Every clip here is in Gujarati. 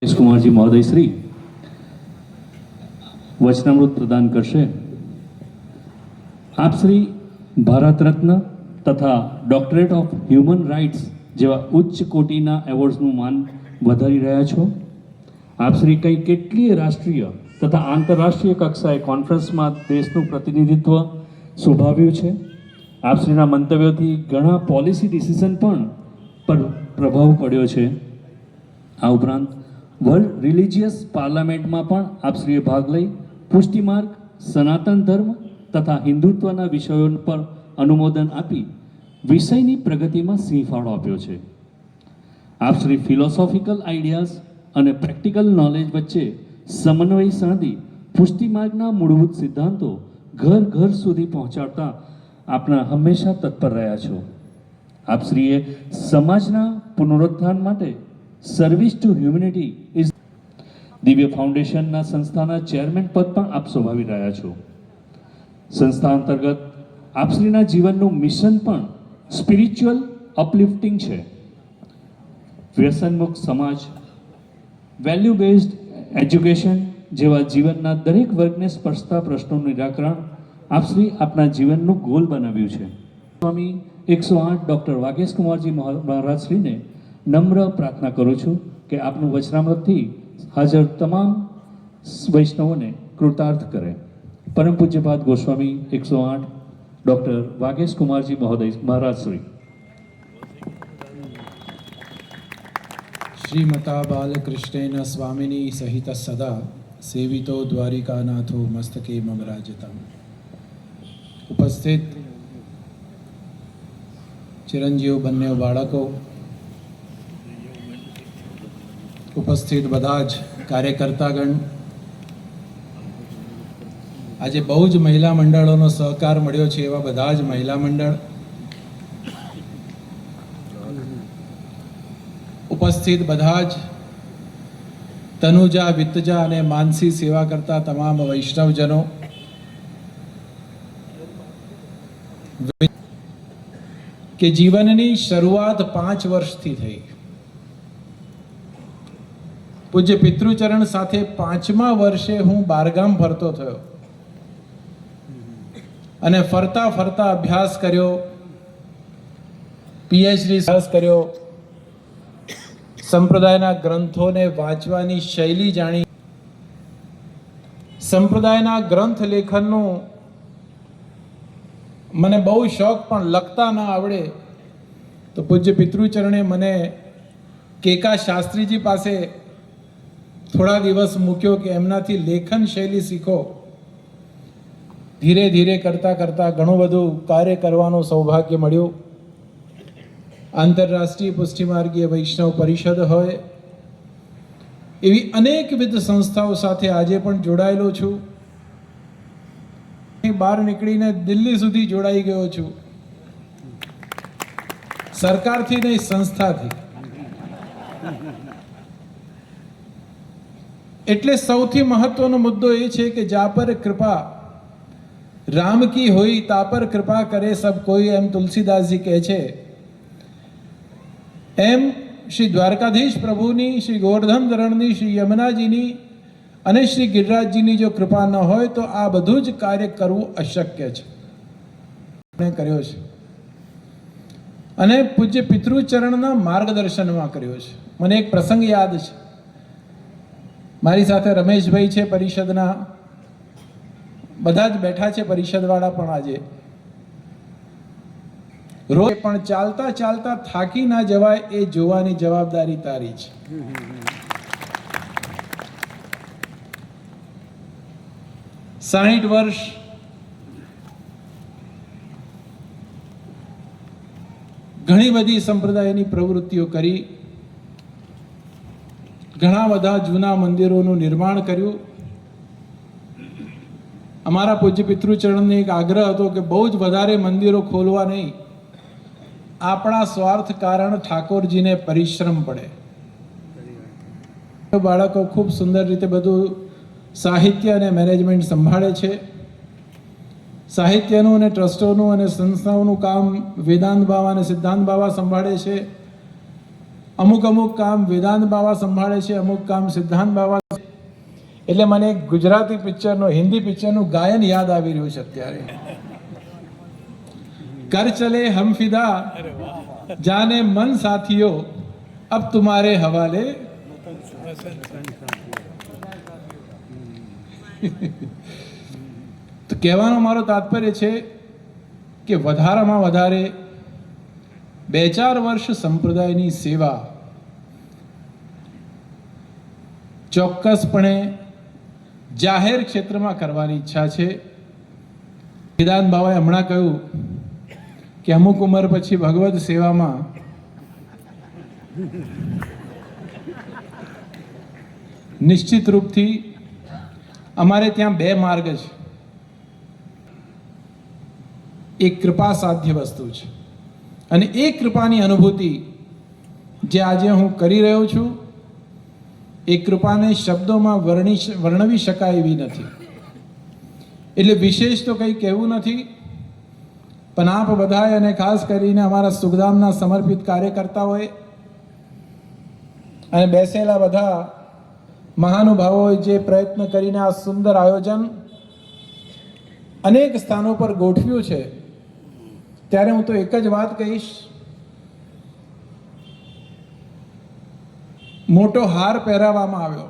कुमारजी महोदय श्री वचनामृत प्रदान करशे। आप श्री भारत रत्न तथा डॉक्टरेट ऑफ ह्यूमन राइट्स जेवा उच्च कोटिना एवॉर्ड्सનું માન વધારી રહ્યા છો। આપ શ્રી કઈ કેટલીય રાષ્ટ્રીય તથા આંતરરાષ્ટ્રીય કક્ષાએ કોન્ફરન્સમાં દેશનું પ્રતિનિધિત્વ શોભાવ્યું છે। આપ શ્રીના મંતવ્યોથી ઘણા પોલિસી ડિસિઝન પર પ્રભાવ પડ્યો છે। આ ઉપરાંત વર્લ્ડ રિલિજિયસ પાર્લામેન્ટમાં પણ આપ શ્રીએ ભાગ લઈ પુષ્ટિમાર્ગ, સનાતન ધર્મ તથા હિન્દુત્વના વિષયો પર અનુમોદન આપી વિષયની પ્રગતિમાં સિંહ ફાળો આપ્યો છે। આપ શ્રી ફિલોસોફિકલ આઈડિયાઝ અને પ્રેક્ટિકલ નોલેજ વચ્ચે સમન્વય સાધી પુષ્ટિમાર્ગના મૂળભૂત સિદ્ધાંતો ઘર ઘર સુધી પહોંચાડતા આપના હંમેશા તત્પર રહ્યા છો। આપ શ્રીએ સમાજના પુનરુત્થાન માટે સર્વિસ ટુ હ્યુમેનિટી ઇઝ દિવ્ય ફાઉન્ડેશનના સંસ્થાના ચેરમેન પદ પણ આપ શોભાવી રહ્યા છો। સંસ્થા અંતર્ગત આપ શ્રીના જીવનનું મિશન પણ સ્પિરિચ્યુઅલ અપલિફ્ટિંગ છે। વ્યસનમુક્ત સમાજ, વેલ્યુ બેઝડ એજ્યુકેશન જેવા જીવનના દરેક વર્ગને સ્પર્શતા પ્રશ્નોનું નિરાકરણ આપ શ્રી આપના જીવનનું ગોલ બનાવ્યું છે। સ્વામી 108 ડૉક્ટર વાગેશ કુમારજી મહારાજ શ્રીને નમ્ર પ્રાર્થના કરું છું કે આપનું વચનામૃતથી હાજર તમામ વૈષ્ણવોને કૃતાર્થ કરે। પરમ પૂજ્યપાદ ગોસ્વામી 108 ડૉક્ટર વાગેશ કુમારજી મહોદય મહારાજ શ્રી। श्रीमता बालकृष्णेन स्वामिनी सहित सदा सेवितो द्वारिकानाथो मस्तके मम राजतम। उपस्थित चिरंजीव बन्ने बाळको, उपस्थित બધા જ કાર્યકર્તાગણ, આજે બહુ જ મહિલા મંડળોનો સહકાર મળ્યો છે એવા બધા જ મહિલા મંડળ, ઉપસ્થિત બધા જ તનુજા, વિત્તજા અને માનસી સેવા કરતા તમામ વૈષ્ણવજનો, કે જીવનની શરૂઆત 5 વર્ષથી થઈ। પૂજ્ય પિતૃચરણ સાથે 5મા વર્ષે હું બારગામ ફરતો થયો અને ફરતા ફરતા અભ્યાસ કર્યો, પીએચડી અભ્યાસ કર્યો, સંપ્રદાયના ગ્રંથોને વાંચવાની શૈલી જાણી, સંપ્રદાયના ગ્રંથ લેખનનું મને બહુ શોખ પણ લખતા ન આવડે તો પૂજ્ય પિતૃચરણે મને કેકા શાસ્ત્રીજી પાસે થોડા દિવસ મૂક્યો કે એમનાથી લેખન શૈલી શીખો। ધીરે ધીરે કરતાં કરતાં ઘણું બધું કાર્ય કરવાનું સૌભાગ્ય મળ્યું। આંતરરાષ્ટ્રીય પુષ્ટિમાર્ગીય વૈષ્ણવ પરિષદ હોય એવી અનેકવિધ સંસ્થાઓ સાથે આજે પણ જોડાયેલો છું। બહાર નીકળીને દિલ્હી સુધી જોડાઈ ગયો છું, સરકારથી નહીં સંસ્થાથી। એટલે સૌથી મહત્વનો મુદ્દો એ છે કે જા પર કૃપા રામ કી હોઈ તા પર કૃપા કરે સબ કોઈ, એમ તુલસીદાસજી કહે છે। એમ શ્રી દ્વારકાધીશ પ્રભુની, શ્રી ગોવર્ધન ધરણની, શ્રી યમુનાજીની અને શ્રી ગિરિરાજજીની જો કૃપા ન હોય તો આ બધું જ કાર્ય કરવું અશક્ય છે। કર્યો છે અને પૂજ્ય પિતૃચરણના માર્ગદર્શનમાં કર્યો છે। મને એક પ્રસંગ યાદ છે। મારી સાથે રમેશભાઈ છે, પરિષદના બધા જ બેઠા છે, પરિષદવાળા પણ આજે રોજ પણ ચાલતા ચાલતા થાકી ના જવાય એ જોવાની જવાબદારી તારી છે। સાઠ વર્ષ ઘણી બધી સંપ્રદાયની પ્રવૃત્તિઓ કરી, ઘણા બધા જૂના મંદિરોનું નિર્માણ કર્યું। અમારા પૂજ્ય પિતૃચરણને એક આગ્રહ હતો કે બહુ જ વધારે મંદિરો ખોલવા નહીં, આપણા સ્વાર્થ કારણ ઠાકોરજીને પરિશ્રમ પડે। બાળકો ખૂબ સુંદર રીતે બધું સાહિત્ય અને મેનેજમેન્ટ સંભાળે છે। સાહિત્યનું અને ટ્રસ્ટોનું અને સંસ્થાઓનું કામ વેદાંત બાવા અને સિદ્ધાંત બાવા સંભાળે છે। અમુક કામ વેદાંત બાવા સંભાળે છે, અમુક કામ સિદ્ધાંત બાવા. એટલે મને એક ગુજરાતી પિક્ચરનો, હિન્દી પિક્ચરનું ગાયન યાદ આવી રહ્યું છે અત્યારે. કર ચલે હમ ફિદા જાને મન સાથીઓ અબ તુમારે હવાલે. તો કહેવાનો મારો તાત્પર્ય છે કે વધારામાં વધારે 2-4 વર્ષ સંપ્રદાયની સેવા ચોક્કસપણે જાહેર ક્ષેત્રમાં કરવાની ઈચ્છા છે. વેદાંત બાવાએ હમણાં કહ્યું કે અમુક ઉંમર પછી ભગવત સેવામાં નિશ્ચિત રૂપથી અમારે ત્યાં 2 માર્ગ છે. એક કૃપા સાધ્ય વસ્તુ છે અને એ કૃપાની અનુભૂતિ જે આજે હું કરી રહ્યો છું એ કૃપાને શબ્દોમાં વર્ણવી શકાય એવી નથી. એટલે વિશેષ તો કંઈ કહેવું નથી, પણ આપ બધાએ અને ખાસ કરીને અમારા સુખધામના સમર્પિત કાર્યકર્તાઓએ અને બેસેલા બધા મહાનુભાવોએ જે પ્રયત્ન કરીને આ સુંદર આયોજન અનેક સ્થાનો પર ગોઠવ્યું છે, ત્યારે હું તો એક જ વાત કહીશ, મોટો હાર પહેરાવવામાં આવ્યો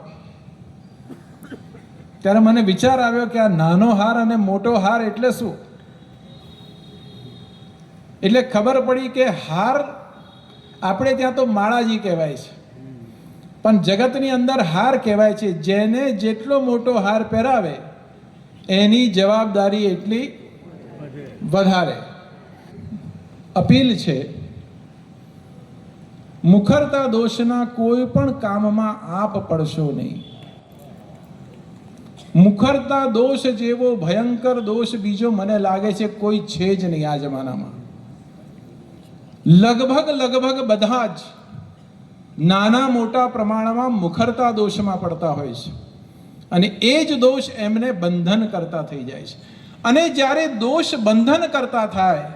ત્યારે મને વિચાર આવ્યો કે આ નાનો હાર અને મોટો હાર એટલે શું. એટલે ખબર પડી કે હાર આપણે ત્યાં તો માળાજી કહેવાય છે, પણ જગતની અંદર હાર કહેવાય છે. જેને જેટલો મોટો હાર પહેરાવે એની જવાબદારી એટલી વધારે. અપીલ છે, મુખરતા દોષના કોઈ પણ કામમાં આપ પડશો નહીં. મુખરતા દોષ જેવો ભયંકર દોષ બીજો મને લાગે છે કોઈ છે જ નહીં આ જમાનામાં. લગભગ બધા જ નાના મોટા પ્રમાણમાં મુખરતા દોષમાં પડતા હોય છે અને એ જ દોષ એમને બંધન કરતા થઈ જાય છે. અને જ્યારે દોષ બંધન કરતા થાય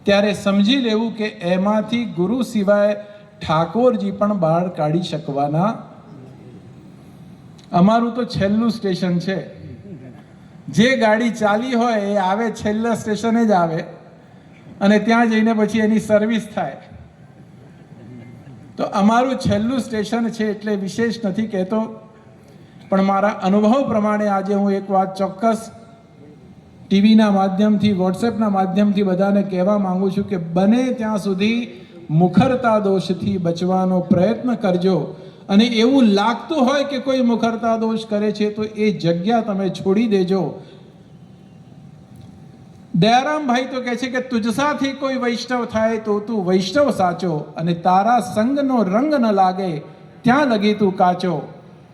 ત્યારે સમજી લેવું કે એમાંથી ગુરુ સિવાય ઠાકોરજી પણ બહાર કાઢી શકવાના. અમારું તો છેલ્લું સ્ટેશન છે. જે ગાડી ચાલી હોય એ આવે છેલ્લા સ્ટેશને જ આવે અને ત્યાં જઈને પછી એની સર્વિસ થાય. તો અમારું છેલ્લું સ્ટેશન છે એટલે વિશેષ નથી કહેતો, પણ મારા અનુભવ પ્રમાણે આજે હું એક વાત ચોક્કસ ટીવીના માધ્યમથી, વોટ્સએપના માધ્યમથી બધાને કહેવા માંગુ છું કે બને ત્યાં સુધી મુખરતા દોષથી બચવાનો પ્રયત્ન કરજો. અને એવું લાગતું હોય કે કોઈ મુખરતા દોષ કરે છે તો એ જગ્યા તમે છોડી દેજો. દયારામભાઈ તો કહે છે કે તુજસાથી કોઈ વૈષ્ણવ થાય તો તું વૈષ્ણવ સાચો, અને તારા સંગનો રંગ ન લાગે ત્યાં લગી તું કાચો.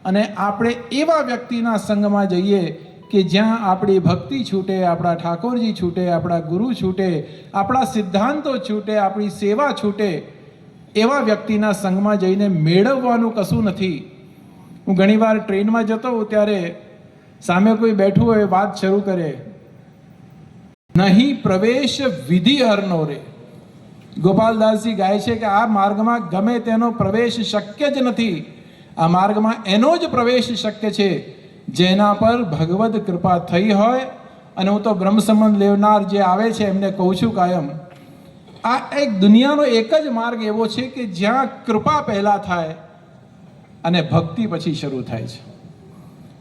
અને આપણે એવા વ્યક્તિના સંગમાં જઈએ કે જ્યાં આપણી ભક્તિ છૂટે, આપણા ઠાકોરજી છૂટે, આપણા ગુરુ છૂટે, આપણા સિદ્ધાંતો છૂટે, આપણી સેવા છૂટે. એવા વ્યક્તિના સંગમાં જઈને મેળવવાનું કશું નથી. હું ઘણીવાર ટ્રેનમાં જતો હોઉં ત્યારે સામે કોઈ બેઠું હોય, વાત શરૂ કરે, નહીં પ્રવેશ વિધિ હરનો રે. ગોપાલદાસજી ગાય છે કે આ માર્ગમાં ગમે તેનો પ્રવેશ શક્ય જ નથી. આ માર્ગમાં એનો જ પ્રવેશ શક્ય છે જેના પર ભગવદ કૃપા થઈ હોય. અને હું તો બ્રહ્મ સંબંધ લેવનાર જે આવે છે એમને કહું છું કાયમ, આ એક દુનિયાનો એક જ માર્ગ એવો છે કે જ્યાં કૃપા પહેલા થાય અને ભક્તિ પછી શરૂ થાય છે.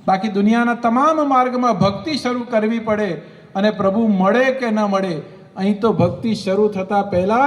બાકી દુનિયાના તમામ માર્ગમાં ભક્તિ શરૂ કરવી પડે અને પ્રભુ મળે કે ન મળે, અહીં તો ભક્તિ શરૂ થતા પહેલા